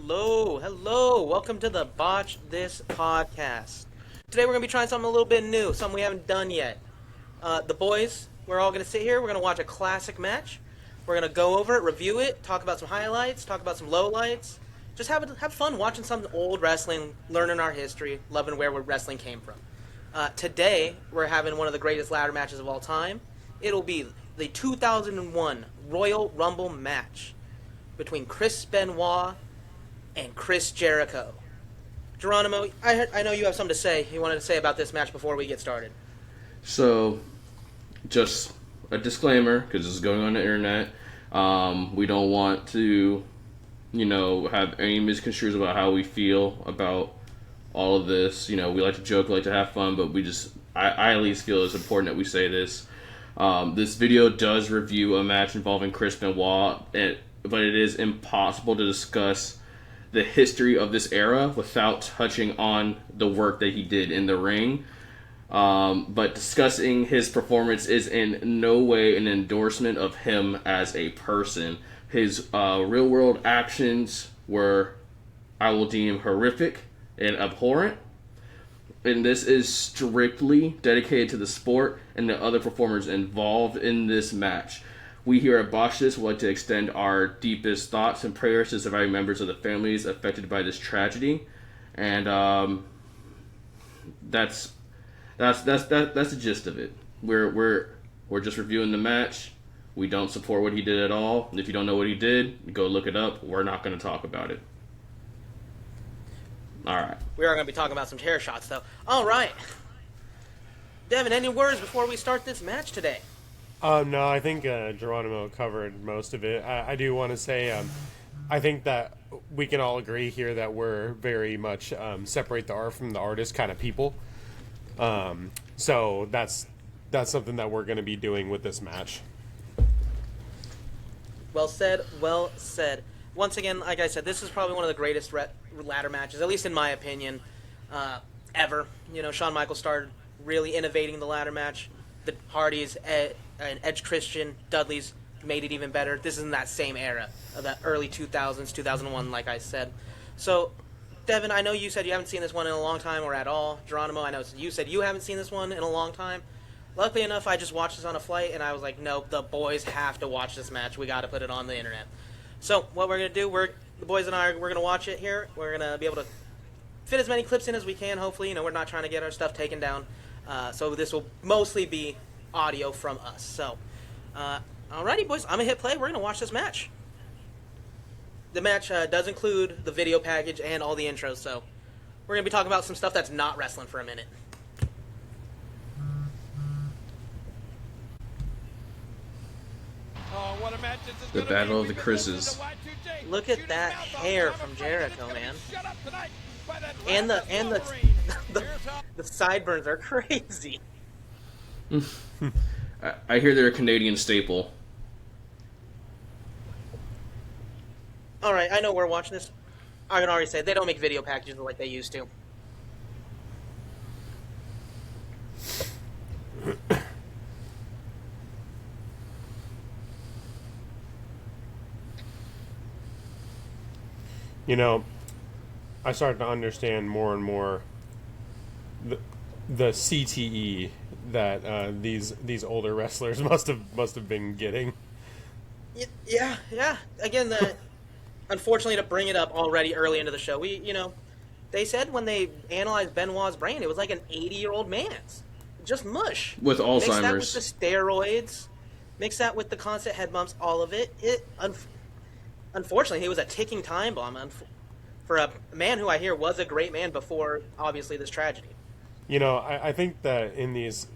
Hello. Welcome to the Botch This podcast. Today we're going to be trying something a little bit new, something we haven't done yet. The boys, we're all going to sit here, we're going to watch a classic match. We're going to go over it, review it, talk about some highlights, talk about some lowlights. Just have fun watching some old wrestling, learning our history, loving where wrestling came from. Today, we're having one of the greatest ladder matches of all time. It'll be the 2001 Royal Rumble match between Chris Benoit and Chris Jericho. Geronimo, I know you have something to say. You wanted to say about this match before we get started. So, just a disclaimer, because this is going on the internet. We don't want to, have any misconstrues about how we feel about all of this. We like to joke, we like to have fun, but I at least feel it's important that we say this. This video does review a match involving Chris Benoit, but it is impossible to discuss the history of this era without touching on the work that he did in the ring. But discussing his performance is in no way an endorsement of him as a person. His real-world actions were, I will deem, horrific and abhorrent. And this is strictly dedicated to the sport and the other performers involved in this match. We here at Botch This would like to extend our deepest thoughts and prayers to surviving members of the families affected by this tragedy. And that's the gist of it. We're just reviewing the match. We don't support what he did at all. If you don't know what he did, go look it up. We're not going to talk about it. All right. We are going to be talking about some chair shots, though. All right. Devin, any words before we start this match today? No, I think Geronimo covered most of it. I do want to say, I think that we can all agree here that we're very much separate the art from the artist kind of people. So that's something that we're going to be doing with this match. Well said. Once again, like I said, this is probably one of the greatest ladder matches, at least in my opinion, ever. Shawn Michaels started really innovating the ladder match. The Hardys and Edge Christian, Dudley's made it even better. This is in that same era of that early 2000s, 2001, like I said. So, Devin, I know you said you haven't seen this one in a long time or at all. Geronimo, I know you said you haven't seen this one in a long time. Luckily enough, I just watched this on a flight, and I was like, no, the boys have to watch this match. We got to put it on the internet. So, what we're going to do, the boys and I, we're going to watch it here. We're going to be able to fit as many clips in as we can, hopefully. We're not trying to get our stuff taken down. So this will mostly be audio from us. So, alrighty, boys, I'm going to hit play. We're going to watch this match. The match does include the video package and all the intros, so we're going to be talking about some stuff that's not wrestling for a minute. What a match The Battle of the Chris's. Look at that hair from Jericho, man. And the sideburns are crazy. I hear they're a Canadian staple. Alright, I know we're watching this. I can already say they don't make video packages like they used to. I started to understand more and more the CTE that these older wrestlers must have been getting. Yeah. Again, unfortunately, to bring it up already early into the show, they said when they analyzed Benoit's brain, it was like an 80-year-old man's, just mush. With Alzheimer's. Mix that with the steroids, mix that with the constant head bumps, all of it. Unfortunately, he was a ticking time bomb for a man who I hear was a great man before, obviously, this tragedy. I think that in these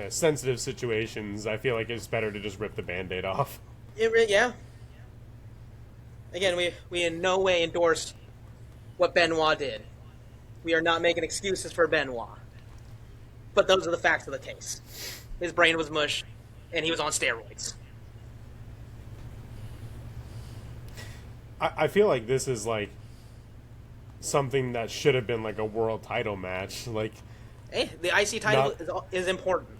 sensitive situations, I feel like it's better to just rip the Band-Aid off. Yeah. Again, we in no way endorse what Benoit did. We are not making excuses for Benoit. But those are the facts of the case. His brain was mush, and he was on steroids. I feel like this is like something that should have been like a world title match. Like, hey, the IC title is important.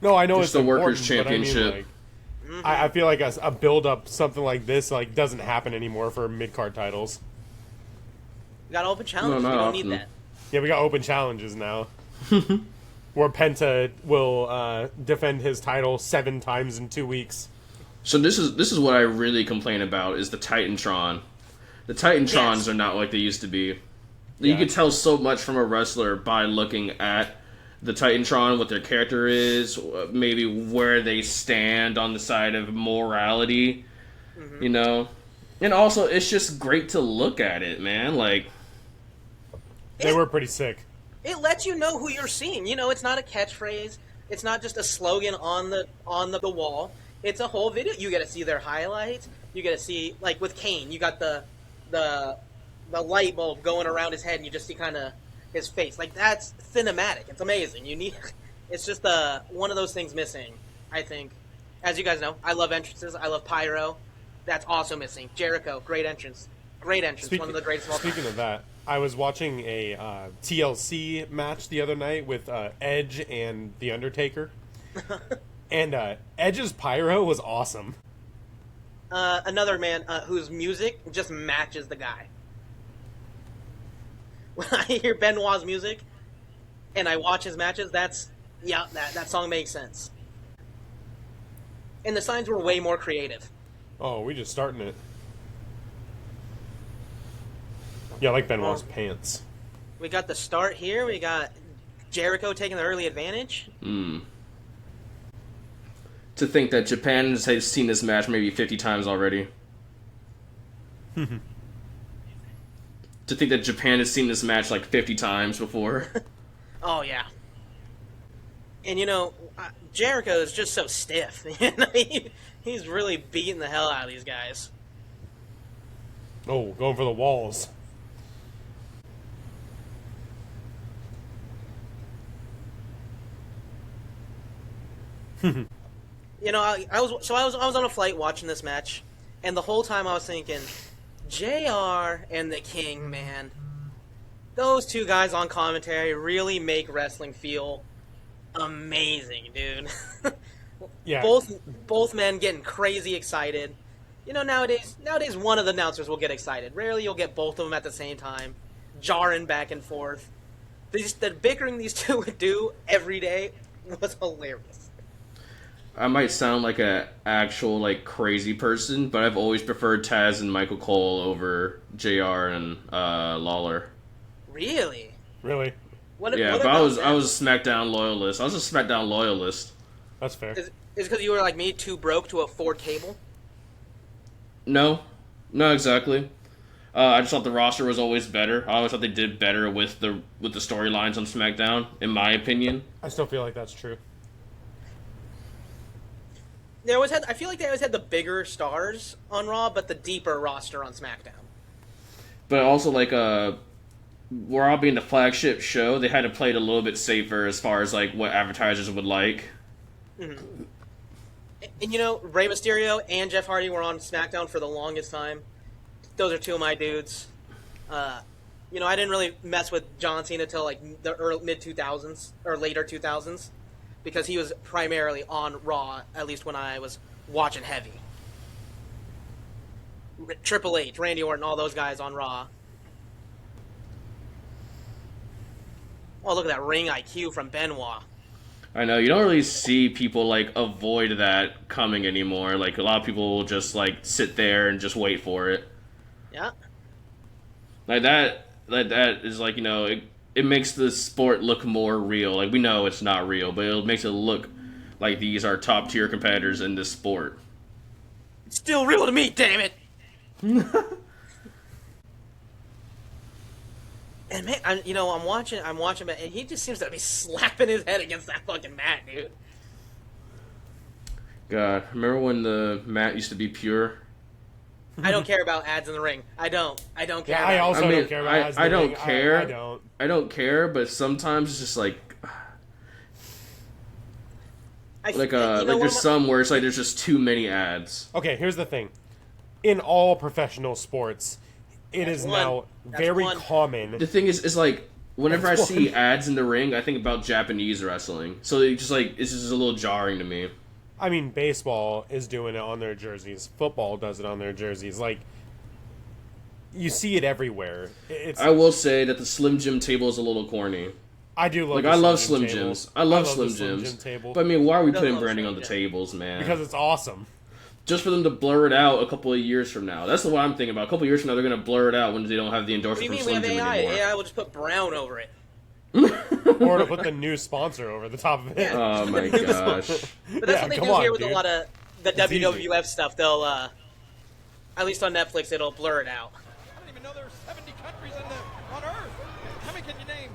No, I know just it's the important, Workers' Championship. But I mean, I feel like a build up, something like this, like doesn't happen anymore for mid card titles. We got open No, challenge. not We don't often. need that. Yeah, we got open challenges now. Where Penta will defend his title 7 times in 2 weeks. So this is what I really complain about is the Titantron. The Titantrons Yes. are not like they used to be. Yeah. You can tell so much from a wrestler by looking at the Titantron, what their character is, maybe where they stand on the side of morality, you know? And also, it's just great to look at it, man. Like, They were pretty sick. It lets you know who you're seeing. You know, it's not a catchphrase. It's not just a slogan on the wall. It's a whole video. You get to see their highlights. You get to see, like with Kane, you got the light bulb going around his head, and you just see kind of his face. Like, that's cinematic. It's amazing. It's just one of those things missing, I think. As you guys know, I love entrances. I love pyro. That's also missing. Jericho, great entrance. Great entrance. One of the greatest of all time. Speaking of that, I was watching a TLC match the other night with Edge and The Undertaker. And Edge's pyro was awesome. Another man whose music just matches the guy. When I hear Benoit's music and I watch his matches, that song makes sense. And the signs were way more creative. Oh, we just starting it. Yeah, I like Benoit's pants. We got the start here. We got Jericho taking the early advantage. to think that Japan has seen this match maybe 50 times already. To think that Japan has seen this match like 50 times before. Oh, yeah. And, Jericho is just so stiff. He's really beating the hell out of these guys. Oh, going for the walls. I was on a flight watching this match, and the whole time I was thinking, JR and the King, man, those two guys on commentary really make wrestling feel amazing, dude. Yeah. Both men getting crazy excited. Nowadays one of the announcers will get excited. Rarely you'll get both of them at the same time, jarring back and forth. The bickering these two would do every day was hilarious. I might sound like a actual crazy person, but I've always preferred Taz and Michael Cole over JR and Lawler. Really? Really? What But about I was that? a SmackDown loyalist. I was a SmackDown loyalist. That's fair. Is it because you were like me, too broke to afford cable? No, not exactly. I just thought the roster was always better. I always thought they did better with the storylines on SmackDown, in my opinion. I still feel like that's true. I feel like they always had the bigger stars on Raw, but the deeper roster on SmackDown. But also, Raw being the flagship show, they had to play it a little bit safer as far as what advertisers would like. Mm-hmm. And Rey Mysterio and Jeff Hardy were on SmackDown for the longest time. Those are two of my dudes. I didn't really mess with John Cena until the mid 2000s or later 2000s, because he was primarily on Raw, at least when I was watching heavy. Triple H, Randy Orton, all those guys on Raw. Oh, look at that ring IQ from Benoit. I know, you don't really see people, avoid that coming anymore. A lot of people will just, sit there and just wait for it. Yeah. That is, it makes the sport look more real. We know it's not real, but it makes it look like these are top-tier competitors in this sport. It's still real to me, damn it! And man, I'm watching, and he just seems to be slapping his head against that fucking mat, dude. God, remember when the mat used to be pure? I don't care about ads in the ring. I don't care. Yeah, I about also I mean, don't care about ads in I the don't ring. care. I don't. I don't care, but sometimes it's just there's some where it's there's just too many ads. Okay, here's the thing. In all professional sports, it is now very common. The thing is whenever I That's see one. ads in the ring, I think about Japanese wrestling. So it's just it's just a little jarring to me. I mean, baseball is doing it on their jerseys. Football does it on their jerseys. you see it everywhere. It's I will say that the Slim Jim table is a little corny. I do love Like, the I love Slim Slim Jim Jims. table. I love the Slim Slim Jims. Jim table. But I mean, why are we I putting love branding Slim on the Jim. tables, man? Because it's awesome. Just for them to blur it out a couple of years from now. That's what I'm thinking about. A couple of years from now, they're going to blur it out when they don't have the What do you endorsement from mean we Slim have Jim AI? anymore. AI will just put brown over it. Or to put the new sponsor over the top of it. Yeah. Oh my gosh. But that's what they do here with a lot of the It's easy. WWF stuff. They'll, at least on Netflix, it'll blur it out. I didn't even know there were 70 countries on Earth. How many can you name?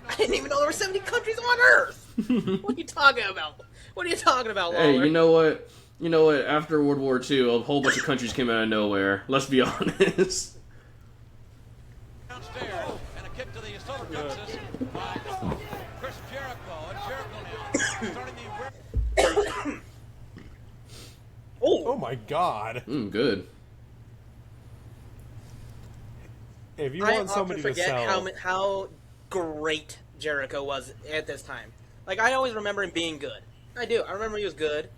I didn't even know there were 70 countries on Earth. What are you talking about? What are you talking about, Lawler? Hey, you know what? You know what? After World War II, a whole bunch of countries came out of nowhere. Let's be honest. Downstairs, and a kick to the solar plexus by Chris Jericho. And Jericho now starting the Oh my god. Good. If you I want often somebody to forget sell... how great Jericho was at this time. Like, I always remember him being good. I do. I remember he was good.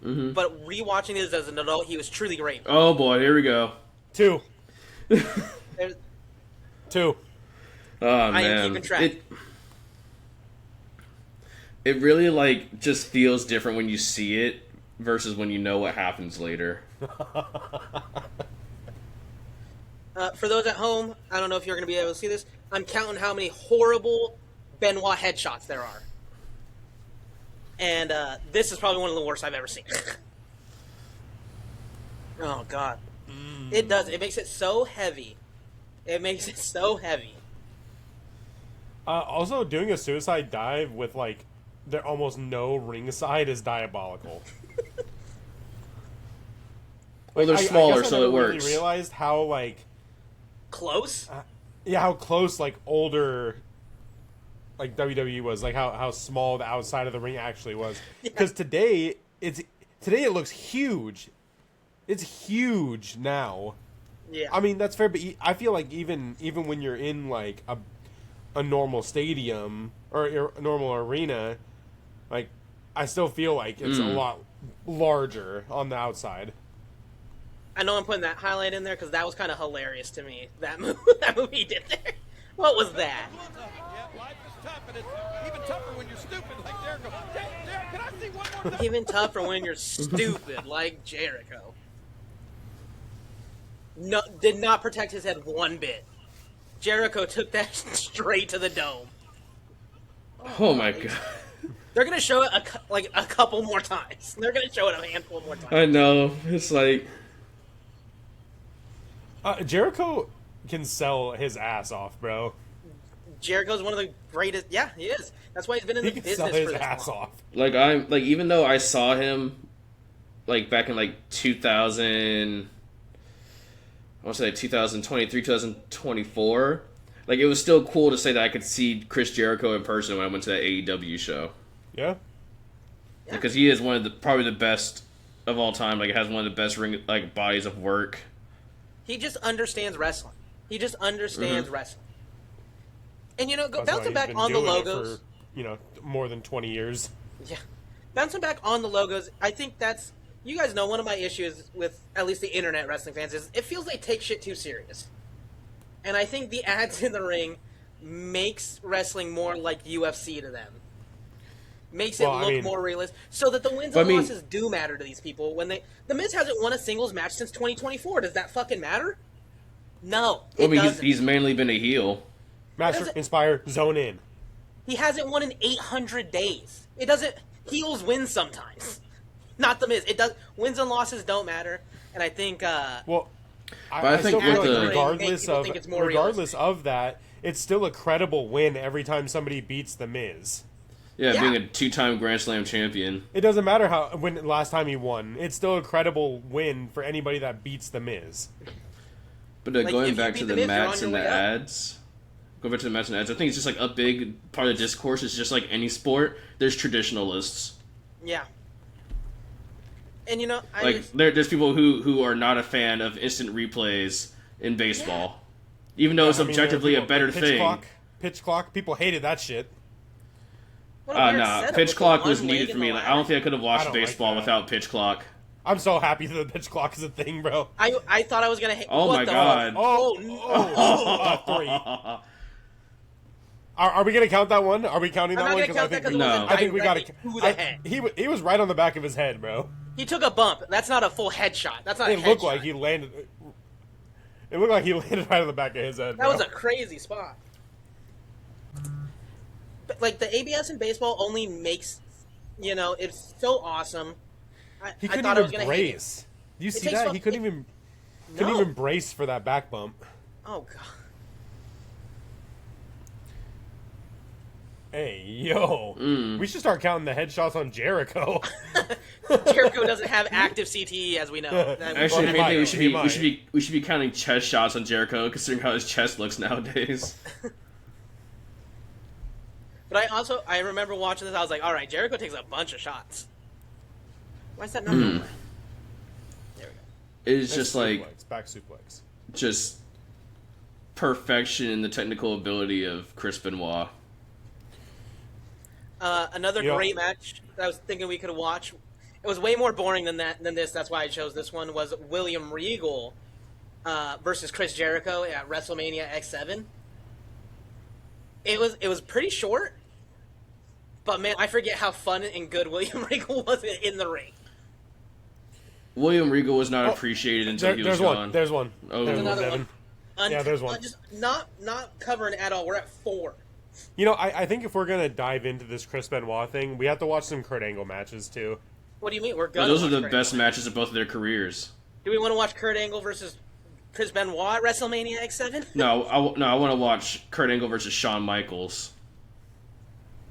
Mm-hmm. But rewatching this as an adult, he was truly great. Oh boy, here we go. 2. There's- 2. Oh I am man, keeping track. it really like just feels different when you see it versus when you know what happens later. For those at home, I don't know if you're going to be able to see this. I'm counting how many horrible Benoit headshots there are. And this is probably one of the worst I've ever seen. Oh, God. It does. It makes it so heavy. It makes it so heavy. Also, doing a suicide dive with, like, there almost no ringside is diabolical. Well, they're I smaller, guess I so never it works. really realized how, like... Close? Yeah, how close, like, older... like WWE was, like how small the outside of the ring actually was. Because today it looks huge. It's huge now. Yeah. I mean that's fair, but I feel like even when you're in like a normal stadium or a normal arena, like I still feel like it's a lot larger on the outside. I know I'm putting that highlight in there because that was kind of hilarious to me. That movie, that movie he did there. What was that? Yeah, life is tough, and it's even tougher when you're stupid like Jericho. Jericho, can I see one more time? Even tougher when you're stupid like Jericho. No, did not protect his head one bit. Jericho took that straight to the dome. Oh my god. They're gonna show it a couple more times. They're gonna show it a handful more times. I know. It's like Jericho can sell his ass off, bro. Jericho's one of the greatest. Yeah, he is. That's why he's been in the He can business sell his for this ass long. off. like I'm like even though I saw him like back in like 2000 I want to say 2023, 2024. Like, it was still cool to say that I could see Chris Jericho in person when I went to that AEW show. Yeah. Because he is one of the probably the best of all time. Like, has one of the best bodies of work. He just understands wrestling. He just understands wrestling. And That's why bouncing he's back been on the doing it logos. for, more than 20 years. Yeah. Bouncing back on the logos, I think that's... You guys know one of my issues with at least the internet wrestling fans is it feels they take shit too serious. And I think the ads in the ring makes wrestling more like UFC to them. Makes it look more realistic. So that the wins and losses do matter to these people. The Miz hasn't won a singles match since 2024. Does that fucking matter? No, it doesn't. He's mainly been a heel. Master, inspire, zone in. He hasn't won in 800 days. It doesn't... Heels win sometimes. Not the Miz. It does. Wins and losses don't matter. And I think... Well... I think still feel with like the- regardless of that, it's still a credible win every time somebody beats the Miz. Yeah, Yeah. being a two-time Grand Slam champion. It doesn't matter when last time he won. It's still a credible win for anybody that beats the Miz. But Like, going if you back beat to the the Miz, you're on mats your and the way up. ads, go back to the mats and ads. I think it's just like a big part of the discourse. Is just like any sport. There's traditionalists. Yeah. And There's people who are not a fan of instant replays in baseball, even though it's objectively a better thing. Pitch clock. People hated that shit. what a weird Nah, setup pitch with clock the was one needed leg for in me. the Like, I ladder. don't think I could have I watched don't like baseball that. without pitch clock. I'm so happy that the bitch clock is a thing, bro. I thought I was gonna hit. Oh what my the God. fuck? Oh, no. 3. Are we gonna count that one? Are we counting I'm that not one? gonna count that because it No. wasn't I think we gotta. directly to the head. He was right on the back of his head, bro. He took a bump. That's not a full headshot. That's not a It headshot. looked like he landed. It looked like he landed right on the back of his head. That bro. was a crazy spot. But, like, the ABS in baseball only makes, it's so awesome. He I couldn't thought I was even gonna hate it. brace. Do you see takes that? fuck- He couldn't it- even No. even brace for that back bump. Oh, God. Hey, yo. We should start counting the headshots on Jericho. Jericho doesn't have active CTE, as we know. Actually, Well, if anything, he might. we should be counting chest shots on Jericho, considering how his chest looks nowadays. But I remember watching this, I was like, all right, Jericho takes a bunch of shots. Why is that number away? There we go. It's just like suplex, back suplex. just perfection in the technical ability of Chris Benoit. Another Yeah. great match that I was thinking we could watch. It was way more boring than this. That's why I chose this one. Was William Regal versus Chris Jericho at WrestleMania X7. It was pretty short, but man, I forget how fun and good William Regal was in the ring. William Regal was not appreciated until he was There's one. gone. There's one. Oh. There's Another Devin. one. Yeah, there's one. Just not covering at all. We're at 4. You know, I think if we're gonna dive into this Chris Benoit thing, we have to watch some Kurt Angle matches too. What do you mean? We're But gonna. those are watch the Kurt best Angle. matches of both of their careers. Do we want to watch Kurt Angle versus Chris Benoit at WrestleMania X7? No, I want to watch Kurt Angle versus Shawn Michaels.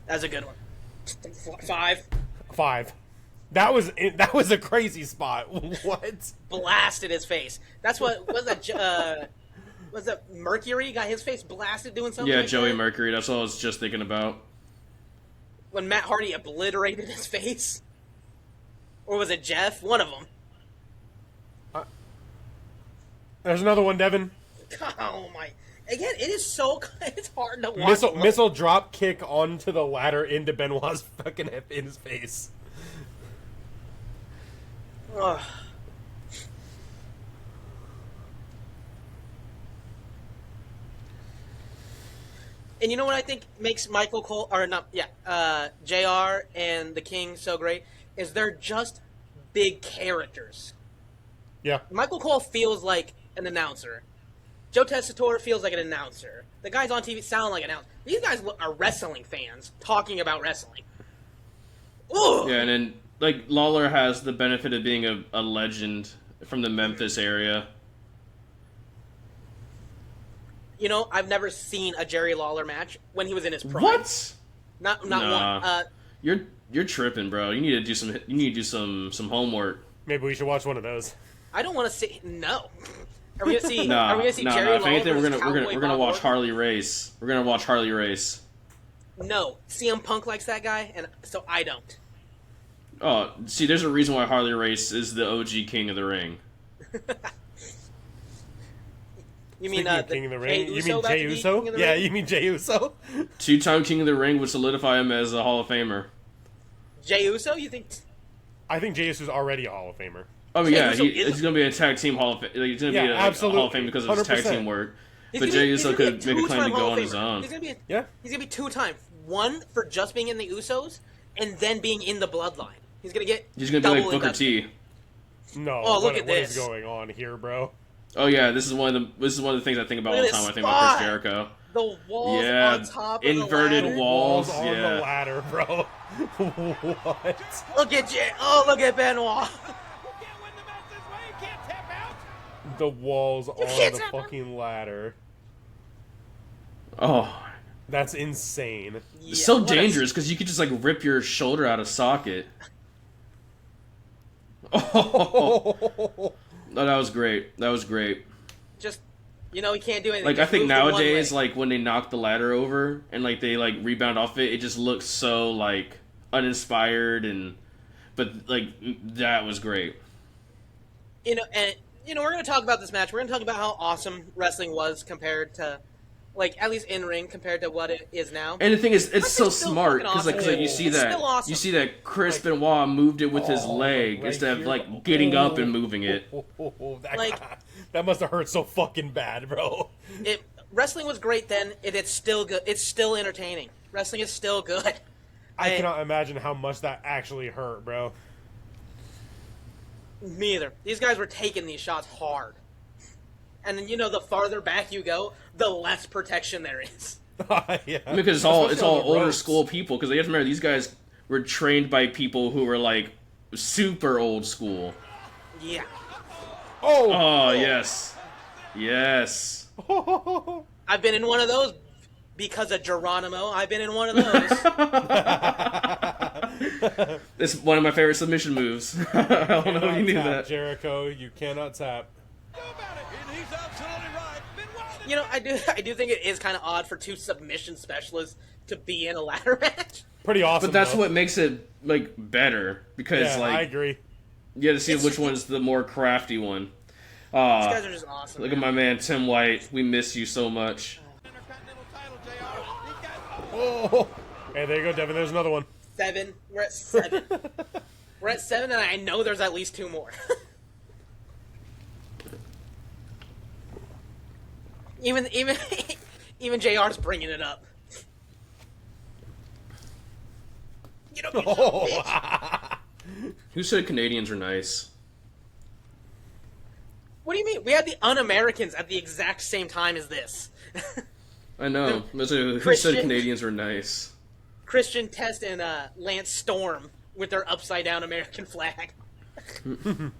That's a good one. 5. 5. That was a crazy spot. What? Blasted his face. That's what was that. Was that Mercury got his face blasted doing something? Yeah, like Joey that? Mercury. That's all I was just thinking about. When Matt Hardy obliterated his face, or was it Jeff? One of them. There's another one, Devin. Oh my! Again, it is so. It's hard to watch. Missile drop kick onto the ladder into Benoit's fucking hip in his face. Ugh. And you know what I think makes Michael Cole, or not, JR and the King so great is they're just big characters. Yeah. Michael Cole feels like an announcer. Joe Tessitore feels like an announcer. The guys on TV sound like announcers. These guys are wrestling fans talking about wrestling. Ooh. Yeah, and then like Lawler has the benefit of being a legend from the Memphis area. You know, I've never seen a Jerry Lawler match when he was in his prime. What? Not Nah. one. You're tripping, bro. You need to do some homework. Maybe we should watch one of those. I don't want to see. No. Are we gonna see? Nah, are we gonna see nah, Jerry nah. If Lawler anything, we're versus gonna Cowboy watch Bob Harley race. We're gonna watch Harley race. Orton? No, CM Punk likes that guy, and so I don't. Oh, see, there's a reason why Harley Race is the OG king of the ring. You mean Speaking of the King of the Jey Ring? You Uso mean about to Jey be Uso? King of the Yeah, Ring? you mean Jey Uso? Two-time king of the ring would solidify him as a Hall of Famer. Jey Uso? You think? I think Jey Uso's already a Hall of Famer. Oh Jey yeah, Uso is he's gonna be a tag team Hall of Fame. He's gonna Yeah, be a absolutely. Hall of Fame because of his tag 100%. team work. He's But gonna Jey be- he's Uso gonna be could a make a claim to two-time go Hall on of his Famer. own. He's gonna Yeah. be 2 times. One for just being in the Usos, and then being in the Bloodline. He's gonna get. He's gonna be double like Booker induction. T. No. Oh, look what, at what is this. going on here, bro? Oh yeah, this is one of the things I think about Look all at the time. this I think about Chris spot. Jericho. The walls Yeah, on top of inverted the ladder. walls. on yeah. the ladder, bro. What? Look at Jay. Oh, look at Benoit. You can't win the match this way. You can't tap out. The walls on can't the tap fucking ladder. Oh, That's insane. Yeah, it's so what a- dangerous because you could just like rip your shoulder out of socket. Oh, no, that was great. That was great. Just, you know, he can't do anything. Like I Just think move the one nowadays, leg. like when they knock the ladder over and like they like rebound off it, it just looks so like uninspired but like that was great. And we're going to talk about this match. We're going to talk about how awesome wrestling was compared to like at least in ring compared to what it is now. And the thing is, it's so Wrestling's still smart fucking because like, 'cause, like, you awesome. see It's that still awesome. you see that Chris Like- Benoit moved it with his leg right instead of here. like getting up and moving it. Like- that must have hurt so fucking bad, bro. Wrestling was great then. It's still good. It's still entertaining. Wrestling is still good. I cannot imagine how much that actually hurt, bro. Me either. These guys were taking these shots hard. And then, the farther back you go, the less protection there is. Yeah. Because it's all Especially on the older ropes. school people. Because you have to remember these guys were trained by people who were like super old school. Yeah. Oh yes, yes. I've been in one of those because of Geronimo. I've been in one of those. It's one of my favorite submission moves. I don't know if you knew Tap, that. Jericho, you cannot tap. Do about it. And he's absolutely right. Benoit I do think it is kind of odd for two submission specialists to be in a ladder match. Pretty awesome. But that's though. what makes it like better because Yeah, like I agree. you have to see It's- which one's the more crafty one. These guys are just awesome. Look at my man Tim White. We miss you so much. Intercontinental title, JR. He got Oh, hey, there you go, Devin. There's another one. 7. We're at 7. We're at 7, and I know there's at least 2 more. even JR's bringing it up. You know, bitch. Who said Canadians are nice? What do you mean? We had the Un-Americans at the exact same time as this. I know. Who Christian- said Canadians were nice? Christian Test and Lance Storm with their upside-down American flag. hand to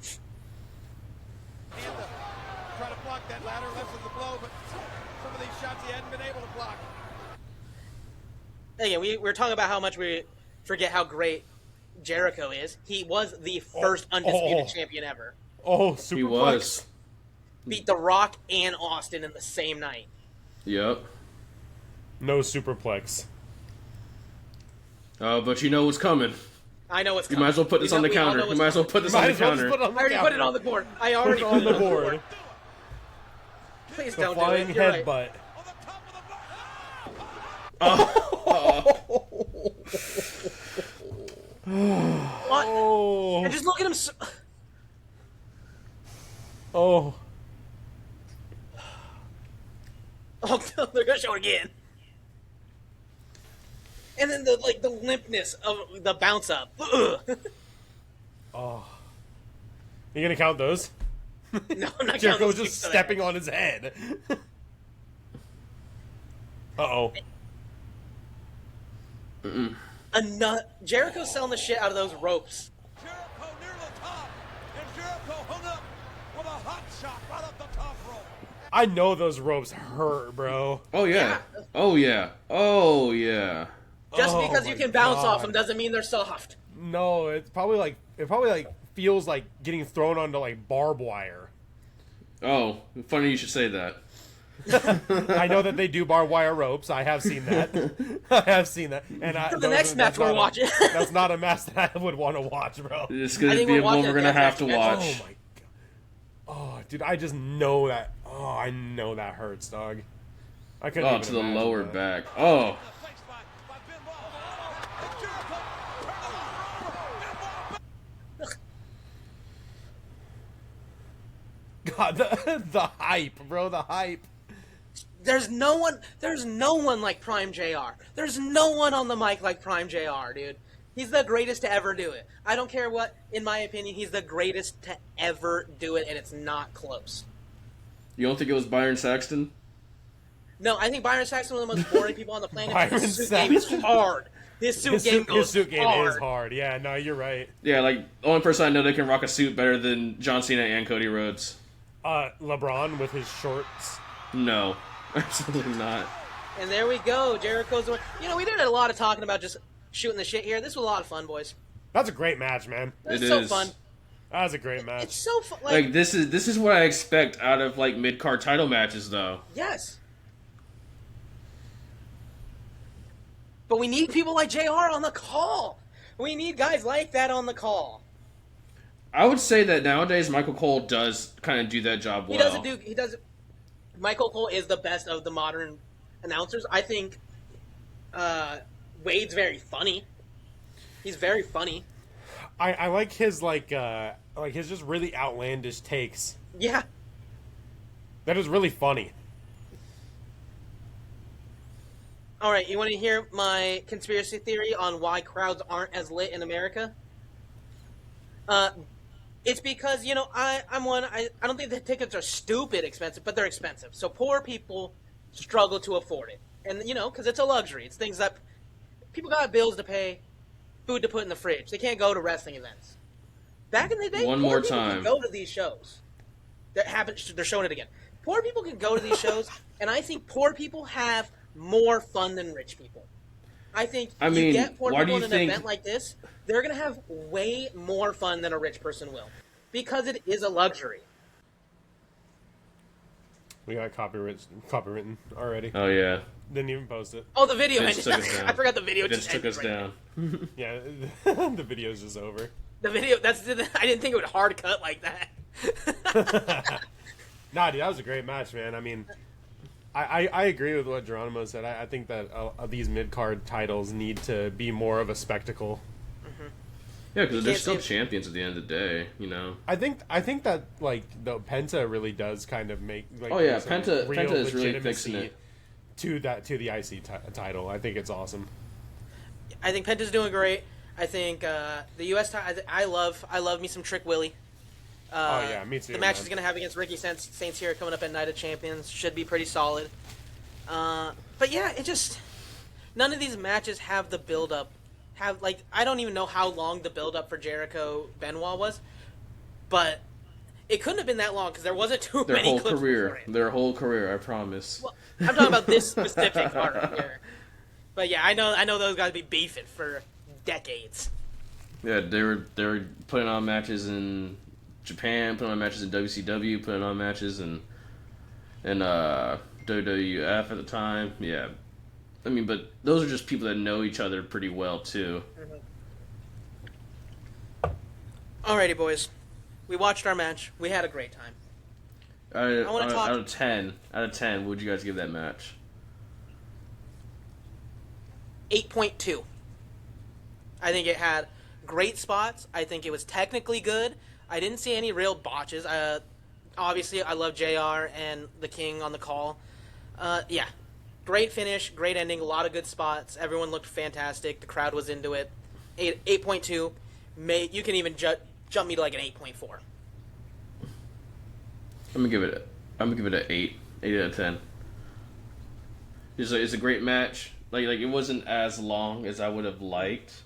try to block that ladder, lessen the blow, but some of these shots he hadn't been able to block. Again, we were talking about how much we forget how great Jericho is. He was the first undisputed champion ever. Oh, superplex. He was. Beat The Rock and Austin in the same night. Yep. No superplex. But you know what's coming. I know what's You coming. might as well put this on the We all know counter. You what's might as well coming. put this on Might the as well just counter. put it on the I already put it counter. on the board. I Put already it on the board. Please The don't do flying it. You're right. headbutt. On the top of the What? Oh. And just look at him. Oh. Oh, they're gonna show it again. And then the limpness of the bounce up. Ugh. You gonna count those? No, I'm not Jericho was counting just those stepping on his head. Uh-oh. Jericho's selling the shit out of those ropes. Jericho near the top, and Jericho hung up with a hot shot right up the top rope. I know those ropes hurt, bro. Oh yeah. Oh yeah. Oh yeah. Just Oh because you my can bounce off God. them doesn't mean they're soft. No, it probably feels like getting thrown onto like barbed wire. Oh, funny you should say that. I know that they do barbed wire ropes. I have seen that. I have seen that. And For the next match we're watching. That's not a match that I would want to watch, bro. It's I gonna think be we're a one watching we're a gonna have deathmatch to match. watch. Oh my god. Oh, dude, I just know that. Oh, I know that hurts, dog. I couldn't Oh, even to the imagine lower that. back. Oh. The face by Benoit. And Jericho turned it over. God, the hype, bro, the hype. There's no one like Prime JR. There's no one on the mic like Prime JR, dude. He's the greatest to ever do it. I don't care what, in my opinion, he's the greatest to ever do it, and it's not close. You don't think it was Byron Saxton? No, I think Byron Saxton is one of the most boring people on the planet. but Byron his suit game is Saxton. hard. His suit game goes His suit game hard. is hard. Yeah, no, you're right. Yeah, like the only person I know that can rock a suit better than John Cena and Cody Rhodes. LeBron with his shorts. No, absolutely not. And there we go. Jericho's the one. You know, we did a lot of talking about just shooting the shit here. This was a lot of fun, boys. That's a great match, man. It was It so is. fun. That was a great match. It's so fun. Like this is what I expect out of like mid card title matches, though. Yes. But we need people like JR on the call. We need guys like that on the call. I would say that nowadays Michael Cole does kind of do that job well. He does. Michael Cole is the best of the modern announcers. I think Wade's very funny. He's very funny. I like his his just really outlandish takes. Yeah. That is really funny. All right, you want to hear my conspiracy theory on why crowds aren't as lit in America? It's because, I don't think the tickets are stupid expensive, but they're expensive. So poor people struggle to afford it. And, because it's a luxury. It's things that people got bills to pay, food to put in the fridge. They can't go to wrestling events. Back in the day, One poor more people time. could go to these shows. They're showing it again. Poor people can go to these shows, and I think poor people have more fun than rich people. I think you get poor people in an event like this, they're going to have way more fun than a rich person will. Because it is a luxury. We got copywritten already. Oh yeah. Didn't even post it. Oh, the video Vince ended. took us down. I forgot the video Vince took us right down. there. Yeah, the video's just over. The video, I didn't think it would hard cut like that. Nah, dude, that was a great match, man. I mean, I agree with what Geronimo said. I think that these mid-card titles need to be more of a spectacle. Yeah, because they're can't still say- champions at the end of the day, I think that like the Penta really does kind of make like Oh, yeah, some Penta real is really legitimacy fixing it. to the IC title. I think it's awesome. I think Penta's doing great. I think the U.S. title, I love me some Trick Willie. Oh yeah, me too. The match man. he's going to have against Ricky St. Cyr coming up at Night of Champions should be pretty solid. But yeah, none of these matches have the build-up. I don't even know how long the build-up for Jericho Benoit was, but it couldn't have been that long because there wasn't too their many whole clips career, beforehand. their whole career. I promise. Well, I'm talking about this specific part right here. But yeah, I know those guys be beefing for decades. Yeah, they were putting on matches in Japan, putting on matches in WCW, putting on matches in WWF at the time. Yeah, I mean, but those are just people that know each other pretty well too. Alrighty, boys. We watched our match. We had a great time. wanna talk- Out of 10, what would you guys give that match? 8.2. I think it had great spots. I think it was technically good. I didn't see any real botches. Obviously, I love JR and the King on the call. Yeah. Great finish, great ending, a lot of good spots. Everyone looked fantastic. The crowd was into it. 8.2. You can even jump me to like an 8.4. I'm gonna give it an 8 out of 10. It's a great match. Like it wasn't as long as I would have liked.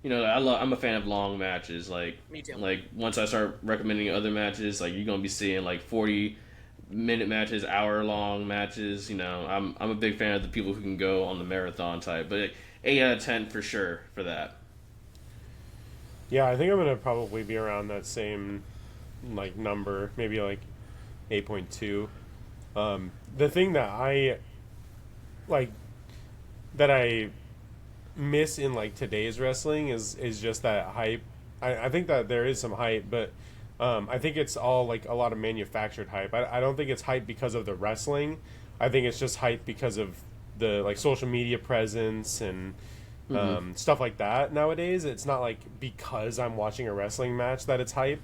I'm a fan of long matches. Me too. Like once I start recommending other matches, like you're gonna be seeing like 40-minute matches, hour-long matches. I'm a big fan of the people who can go on the marathon type. But 8 out of 10 for sure for that. Yeah, I think I'm gonna probably be around that same like number, maybe like 8.2. The thing that I miss in like today's wrestling is just that hype. I think that there is some hype, but I think it's all like a lot of manufactured hype. I don't think it's hype because of the wrestling. I think it's just hype because of the like social media presence and stuff like that. Nowadays, it's not like because I'm watching a wrestling match that it's hype,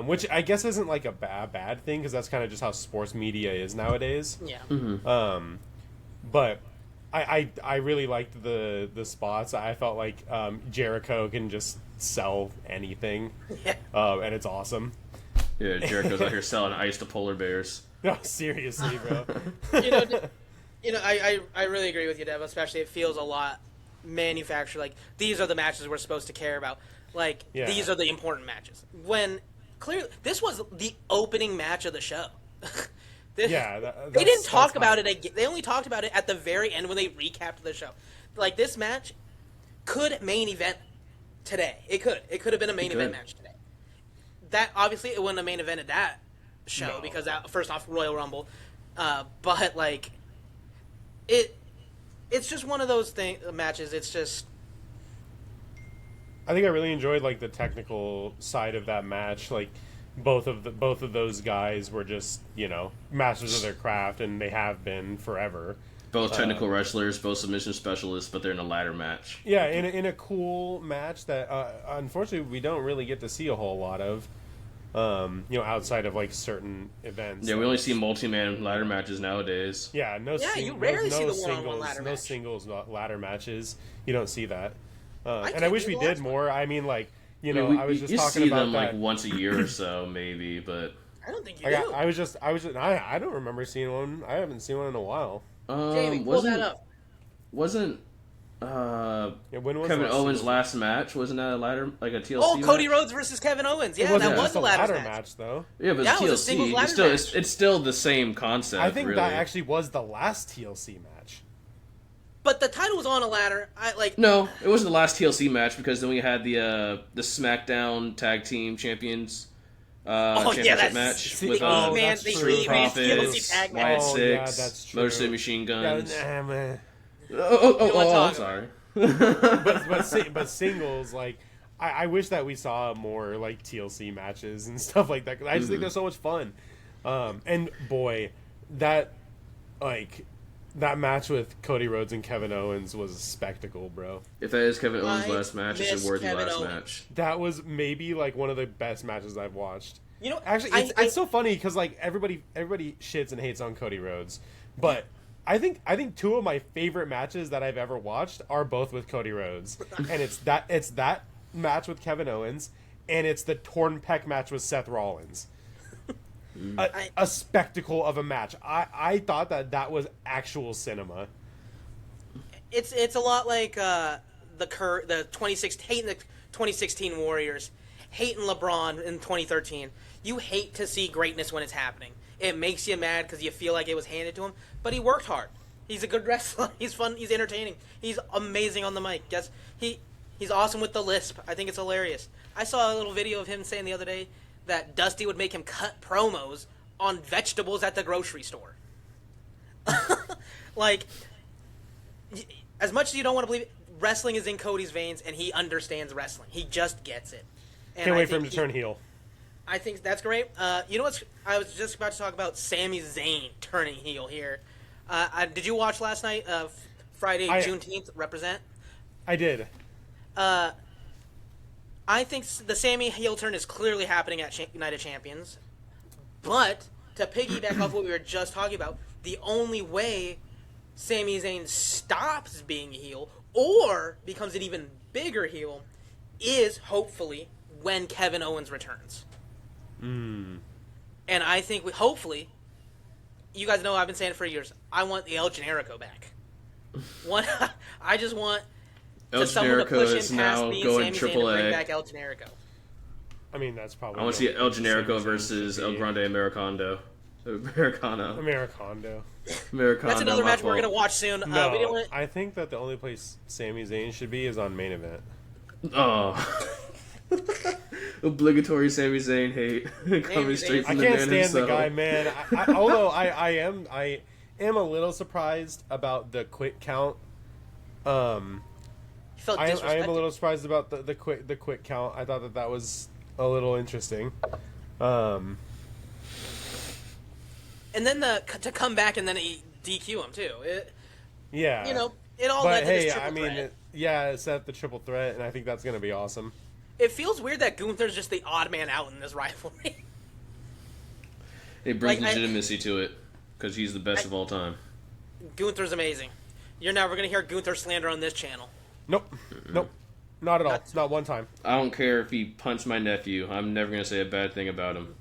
which I guess isn't like a bad thing because that's kind of just how sports media is nowadays. Yeah. But I really liked the spots. I felt like Jericho can just sell anything, Yeah. and it's awesome. Yeah, Jericho's out here selling ice to polar bears. No, seriously, bro. I really agree with you, Dev. Especially, it feels a lot manufactured. Like these are the matches we're supposed to care about. Like Yeah. these are the important matches. When clearly this was the opening match of the show. Yeah, they didn't talk that's about hype. it. They only talked about it at the very end when they recapped the show. Like this match could main event today. It could have been a main event match today. That obviously it wouldn't have main evented that show No. because that first off Royal Rumble, but like it's just one of those matches. It's just I think I really enjoyed like the technical side of that match. Like both of those guys were just masters of their craft, and they have been forever. Both technical wrestlers, both submission specialists, but they're in a ladder match. Yeah, in a cool match that unfortunately we don't really get to see a whole lot of. Outside of like certain events. Yeah, we only see multi-man ladder matches nowadays. Yeah, you rarely see the singles, one-on-one ladder no match. singles ladder matches. You don't see that. And I can't wish do we the did last more. I mean, like, I was just you talking see about them that. like once a year or so, maybe, but I don't think you do. I don't remember seeing one. I haven't seen one in a while. Jamie, pull that up. Wasn't When was Kevin last Owens' season? last match? Wasn't that a ladder, like a TLC? Oh, Cody match? Rhodes versus Kevin Owens. It Yeah, wasn't that was just a ladder ladder match. though. Yeah, but That it's was a TLC. singles ladder It's still match. it's still the same concept. I think really. that actually was the last TLC match. But the title was on a ladder. No, it wasn't the last TLC match because then we had the SmackDown Tag Team Champions championship match See, with that's the true. Street Profits, Profits, tag match. Wyatt Oh, Six, yeah, that's true. Motor City Machine Guns. Yeah, man. I'm sorry. but singles, like, I wish that we saw more like TLC matches and stuff like that. 'Cause I just think they're so much fun. And boy, that match with Cody Rhodes and Kevin Owens was a spectacle, bro. If that is Kevin Owens' I last match, it's miss a worthy Kevin last Owens. match. That was maybe like one of the best matches I've watched. Actually, I- it's so funny because like everybody shits and hates on Cody Rhodes, but I think two of my favorite matches that I've ever watched are both with Cody Rhodes, and it's that match with Kevin Owens, and it's the Torn Pec match with Seth Rollins. A spectacle of a match. I thought that was actual cinema. It's a lot like the 2016 Warriors, hating LeBron in 2013. You hate to see greatness when it's happening. It makes you mad because you feel like it was handed to him, but he worked hard. He's a good wrestler. He's fun. He's entertaining. He's amazing on the mic. Guess he's awesome with the lisp. I think it's hilarious. I saw a little video of him saying the other day that Dusty would make him cut promos on vegetables at the grocery store. Like, as much as you don't want to believe it, wrestling is in Cody's veins, and he understands wrestling. He just gets it. And Can't I wait for him think to turn heel. I think that's great. You know what's? I was just about to talk about Sami Zayn turning heel here. Did you watch last night? Friday, Juneteenth, Represent? I did. I think the Sami heel turn is clearly happening at United Champions. But, to piggyback off what we were just talking about, the only way Sami Zayn stops being a heel or becomes an even bigger heel is, hopefully, when Kevin Owens returns. And I think, hopefully, you guys know I've been saying it for years, I want the El Generico back. I just want El someone to Generico push is him past now being going Sami Zayn to bring AAA. back El Generico. I mean, that's probably. I want to see El Generico Sami Zayn versus should El be. Grande Americano. Americano. That's another match we're going to watch soon. No, We didn't want I think that the only place Sami Zayn should be is on main event. Oh. Obligatory Sami Zayn hate coming Zayn. straight I from the can't man stand the himself. guy, man. Although I am a little surprised about the quick count. he felt I disrespected. am a little surprised about the quick count. I thought that was a little interesting. And then to come back and then DQ him too. Yeah, It all but led to hey, this triple I mean, threat. it set up the triple threat, and I think that's gonna be awesome. It feels weird that Gunther's just the odd man out in this rivalry. It brings Like, legitimacy to it because he's the best of all time. Gunther's amazing. You're never going to hear Gunther slander on this channel. Nope, not at all. Not one time. I don't care if he punched my nephew. I'm never gonna say a bad thing about him.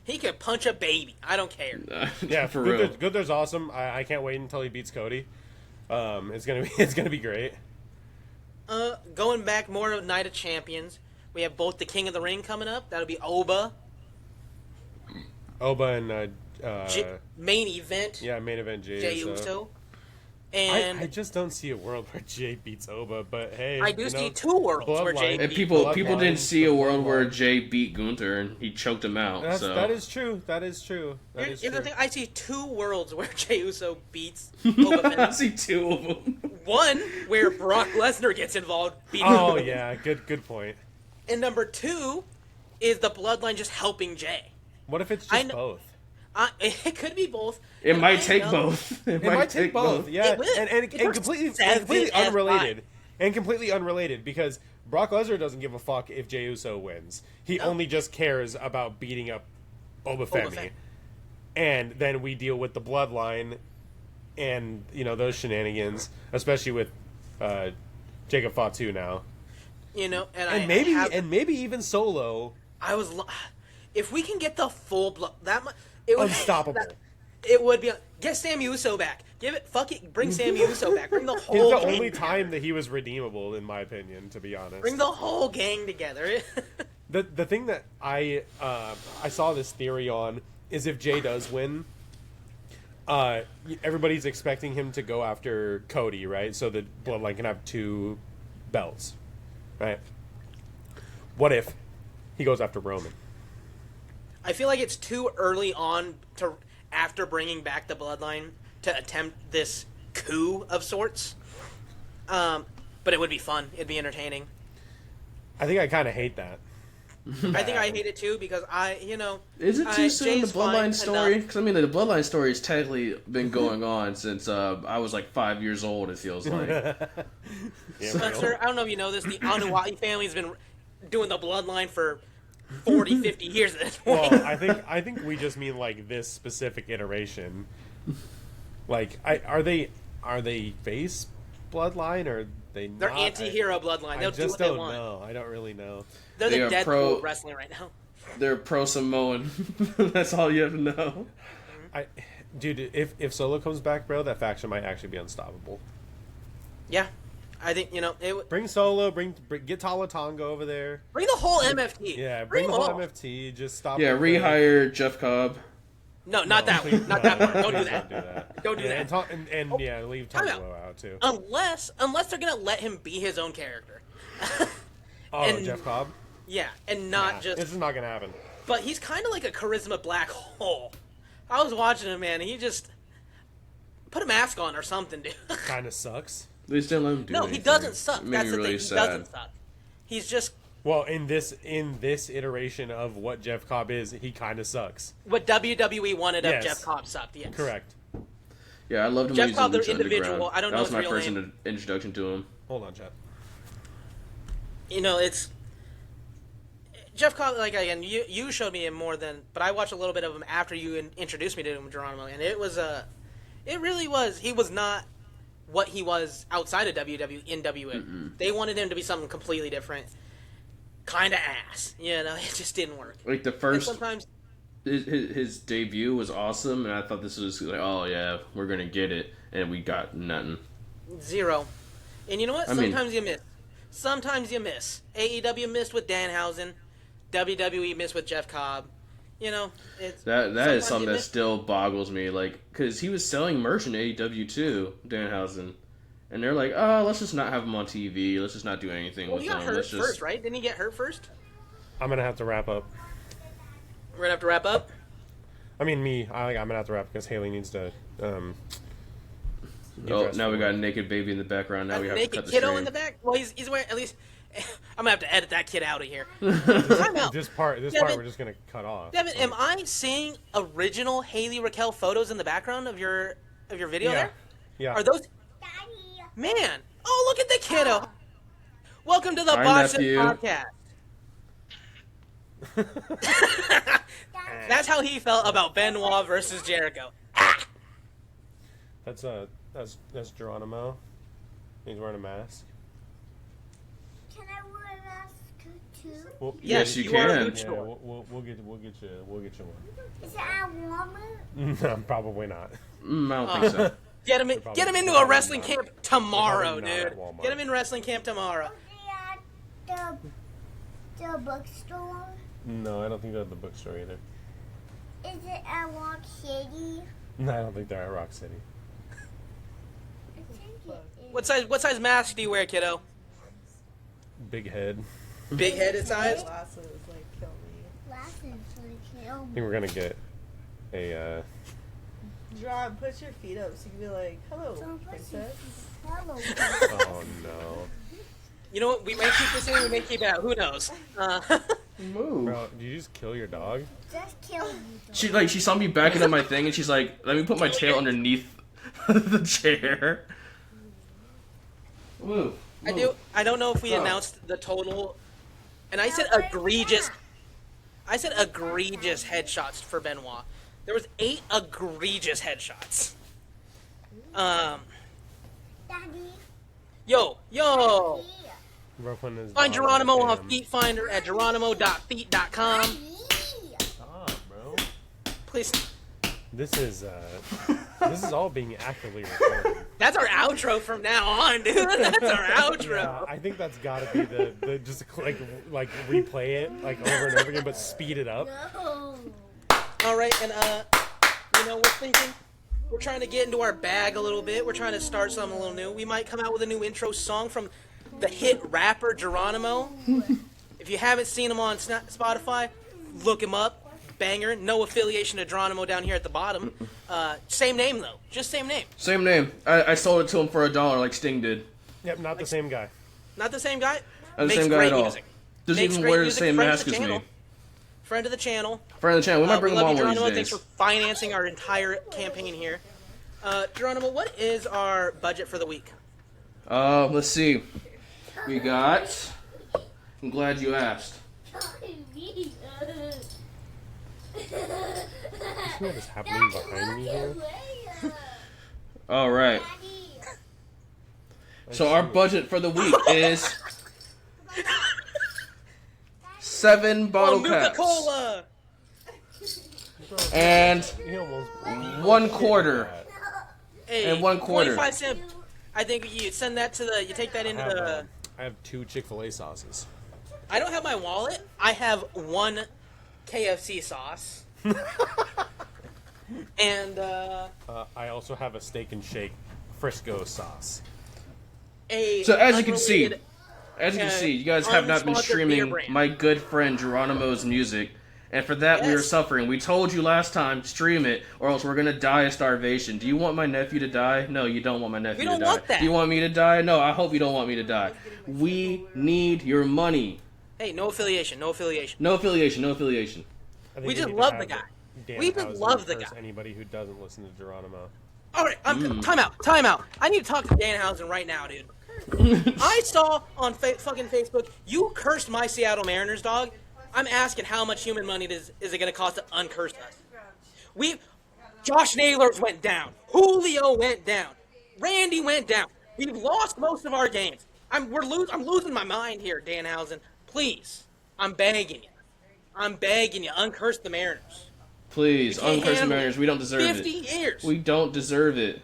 He could punch a baby. I don't care. Yeah, for real. Gunther's awesome. I can't wait until he beats Cody. It's gonna be great. Going back more to Night of Champions, we have both the King of the Ring coming up. That'll be Oba. Oba and Main event, main event Jey Uso. Uso. And I just don't see a world where Jay beats Oba, but hey, I do see two worlds where Jey Bloodline- And beat people Bloodline- didn't see a world where Bloodline. Jay beat Gunther and he choked him out. That is true. That is true. Here's the thing, I see two worlds where Jey Uso beats Oba I Fett. see two of them. One where Brock Lesnar gets involved, beating Oh Oba. yeah, good point. And number two is the Bloodline just helping Jay. What if it's I just kn- both? It could be both. It And might I take know- both. It might take both. Yeah, It will. and It works completely 7 completely F5. unrelated. And completely unrelated because Brock Lesnar doesn't give a fuck if Jey Uso wins. He No. only just cares about beating up Boba Fett. And then we deal with the bloodline and, those shenanigans, especially with Jacob Fatu now. And Maybe even Solo. If we can get the full blood, it would Unstoppable. It would be. Get Sam Uso back. Bring Sam Uso back. Bring the It's whole. the gang only together. time that he was redeemable, in my opinion, to be honest. Bring the whole gang together. The thing that I saw this theory on is if Jay does win, everybody's expecting him to go after Cody, right? So the Bloodline can have 2 belts, right? What if he goes after Roman? I feel like it's too early on after bringing back the Bloodline to attempt this coup of sorts. But it would be fun. It'd be entertaining. I think I kind of hate that. I think I hate it too because Is it too soon, the Jay's fine Bloodline story? enough. Because, the Bloodline story has technically been going on since I was like 5 years old, it feels like. Spencer, I don't know if you know this. The Anunnaki family's been doing the Bloodline for 40, 50 years at this point. Well, I think we just mean like this specific iteration. Like, are they face Bloodline or are they not? They're anti-hero Bloodline. They'll I just do what don't they want. know. I don't really know. They're They the are Deadpool pro- wrestling right now. They're pro-Samoan. That's all you have to know. Dude, if Solo comes back, bro, that faction might actually be unstoppable. Yeah, I think it would. Bring Solo, get Tala Tonga over there. Bring the whole MFT. Yeah, bring the them whole all. MFT. Just stop. Yeah, with the- rehire Jeff Cobb. No, not that please, one. Not no, that part. Don't do please that. Don't do that. Don't do Yeah, that. and leave time Tongalo out too. Unless they're gonna let him be his own character. Oh, and- Jeff Cobb. Yeah, and not Nah, just. this is not gonna happen. But he's kind of like a charisma black hole. I was watching him, man. And he just put a mask on or something, dude. Kind of sucks. They just didn't let him do No, anything. he doesn't suck. It made That's me the really thing. sad. He doesn't suck. He's just Well, in this iteration of what Jeff Cobb is, he kind of sucks. what WWE wanted Yes. of Jeff Cobb sucked. Yes. Correct. Yeah, I loved him Jeff when he Cobb, was their in Lucha individual, Underground. I don't that know was his my real first name. introduction to him. Hold on, chat. It's Jeff Cobb. Like again, you showed me him more than, but I watched a little bit of him after you introduced me to him, Geronimo, and it was it really was. He was not what he was outside of WWE in WWE. They wanted him to be something completely different, kind of ass. It just didn't work. Like the And first, sometimes his debut was awesome, and I thought this was like, oh yeah, we're gonna get it, and we got nothing. zero. And you know what? I mean- Sometimes you miss. Sometimes you miss. AEW missed with Danhausen. WWE missed with Jeff Cobb. It's That sometimes is something you that miss. still boggles me, like, because he was selling merch in AEW too, Danhausen, and they're like, oh, let's just not have him on TV, let's just not do anything Well, with he got him. hurt Let's just... first, right? Didn't he get hurt first? I'm gonna have to wrap up. We're gonna have to wrap up. I mean, I'm gonna have to wrap because Haley needs to. get Oh, dressed now for we got a work. naked baby in the background. Now we have to naked cut the kiddo stream. in the back. Well, he's wearing at least. I'm gonna have to edit that kid out of here. Time out. This part Devin- we're just gonna cut off. Devin, am I seeing original Haley Raquel photos in the background of your video Yeah. there? Yeah. Are those? Daddy. Man, oh look at the kiddo. Welcome to the Hi, Botch nephew. podcast. That's how he felt about Benoit versus Jericho. That's Geronimo. He's wearing a mask. Can I wear a mask too? Well, Yes, you you are a can. luchador. Yeah, we'll get you one. Is it at Walmart? No, probably not. I don't think so. Get him into a wrestling camp tomorrow, Probably not dude. at Walmart. Get him in wrestling camp tomorrow. Is it at the bookstore? No, I don't think they're at the bookstore either. Is it at Rock City? No, I don't think they're at Rock City. I think it is. What size mask do you wear, kiddo? Big head. Big headed size? Glasses like kill me. Glasses like I think we're gonna get a. John, put your feet up so you can be like, hello, Don't put your princess. Hello. Oh no. You know what? We may keep this in, we may keep it out. Who knows? Move. Bro, did you just kill your dog? Just kill me. She saw me backing up my thing, and she's like, "Let me put my tail underneath the chair." Move. I don't know if we announced the total, and I said egregious. I said egregious headshots for Benoit. There was 8 egregious headshots. Daddy. Yo. Rough is Find dog, Geronimo on damn. Feet Finder at geronimo.feet.com. Daddy. Stop, bro. Please. This is all being actively recorded. That's our outro from now on, dude. That's our outro. Yeah, I think that's got to be the just like replay it like over and over again, but speed it up. No. All right, and we're trying to get into our bag a little bit. We're trying to start something a little new. We might come out with a new intro song from the hit rapper Geronimo. If you haven't seen him on Spotify, look him up. Banger. No affiliation to Geronimo down here at the bottom. Same name though. Just same name. Same name. I sold it to him for $1 like Sting did. Yep, not the same guy. Not the same guy. Not the Makes same guy great at all. music. Doesn't Makes even great wear the music. same Friend of mask the as channel. me. Friend of the channel. Friend of the channel. We might bring We him love on you, one of Geronimo. these Thanks days. for financing our entire campaign here. Geronimo, what is our budget for the week? Let's see. We got. I'm glad you asked. See what is happening behind me here? All right. So our budget for the week is 7 bottle caps Nuka-Cola! and He almost 1 quarter. Hey, And 1 quarter. 25 cent. I think you send that to the. You take that into the. I have 2 Chick-fil-A sauces. I don't have my wallet. I have 1 KFC sauce. And I also have a Steak and Shake Frisco sauce. a. So as you can see, unrelated- you guys have not been unsponsored beer streaming brand. my good friend Geronimo's music. And for that, we are Yes. suffering. We told you last time, stream it, or else we're gonna die of starvation. Do you want my nephew to die? No, you don't want my nephew We don't to die. want that. Do you want me to die? No, I hope you don't want me to die. We need your money. Hey, no affiliation. No affiliation. No affiliation, no affiliation. I think We you just need to love have the guy. Dan We just Housen love the curse guy. Anybody who doesn't listen to Geronimo. All right, time out. I need to talk to Danhausen right now, dude. I saw on fucking Facebook you cursed my Seattle Mariners, dog. I'm asking how much human money is it going to cost to uncurse us? Josh Naylor went down. Julio went down. Randy went down. We've lost most of our games. I'm losing my mind here, Danhausen. Please, I'm begging you, uncurse the Mariners. Please, We can't uncurse the handle Mariners. We don't deserve 50 it. years. We don't deserve it.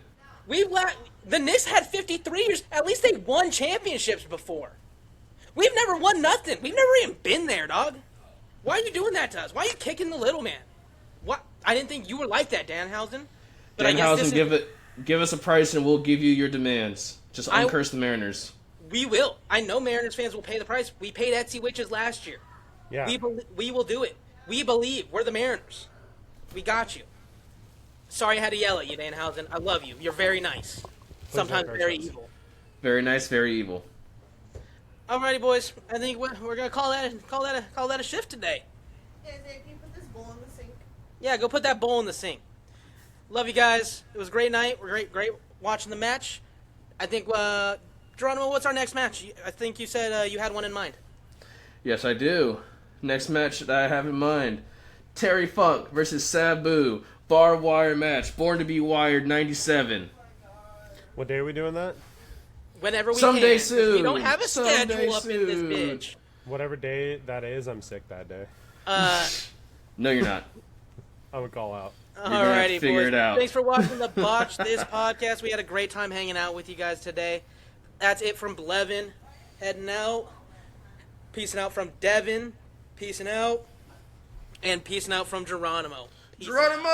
The Knicks had 53 years. At least they won championships before. We've never won nothing. We've never even been there, dog. Why are you doing that to us? Why are you kicking the little man? What? I didn't think you were like that, Danhausen. But I guess this Danhausen, is, give us a price and we'll give you your demands. Just uncurse the Mariners. we will. I know Mariners fans will pay the price. We paid Etsy Witches last year. Yeah. We will do it. We believe. We're the Mariners. We got you. Sorry I had to yell at you, Danhausen. I love you. You're very nice. Sometimes don't curse very us. evil. Very nice, very evil. Alrighty, boys. I think we're gonna call that a shift today. Yeah, Zay, can you put this bowl in the sink? Yeah, go put that bowl in the sink. Love you guys. It was a great night. We're great watching the match. I think Geronimo, what's our next match? I think you said you had one in mind. Yes, I do. Next match that I have in mind. Terry Funk versus Sabu. Barbed wire match. Born to be Wired 97. What day are we doing that? Whenever we Someday can. 'Cause We soon. don't have a Someday schedule up in this soon. bitch. Whatever day that is, I'm sick that day. No, you're not. I would call out. gonna have to Alrighty, figure boys. it out. Thanks for watching the Botch This podcast. We had a great time hanging out with you guys today. That's it from Blevin. Heading out. Peacing out from Devin. Peacing out. And peacing out from Geronimo. Peace out. Geronimo!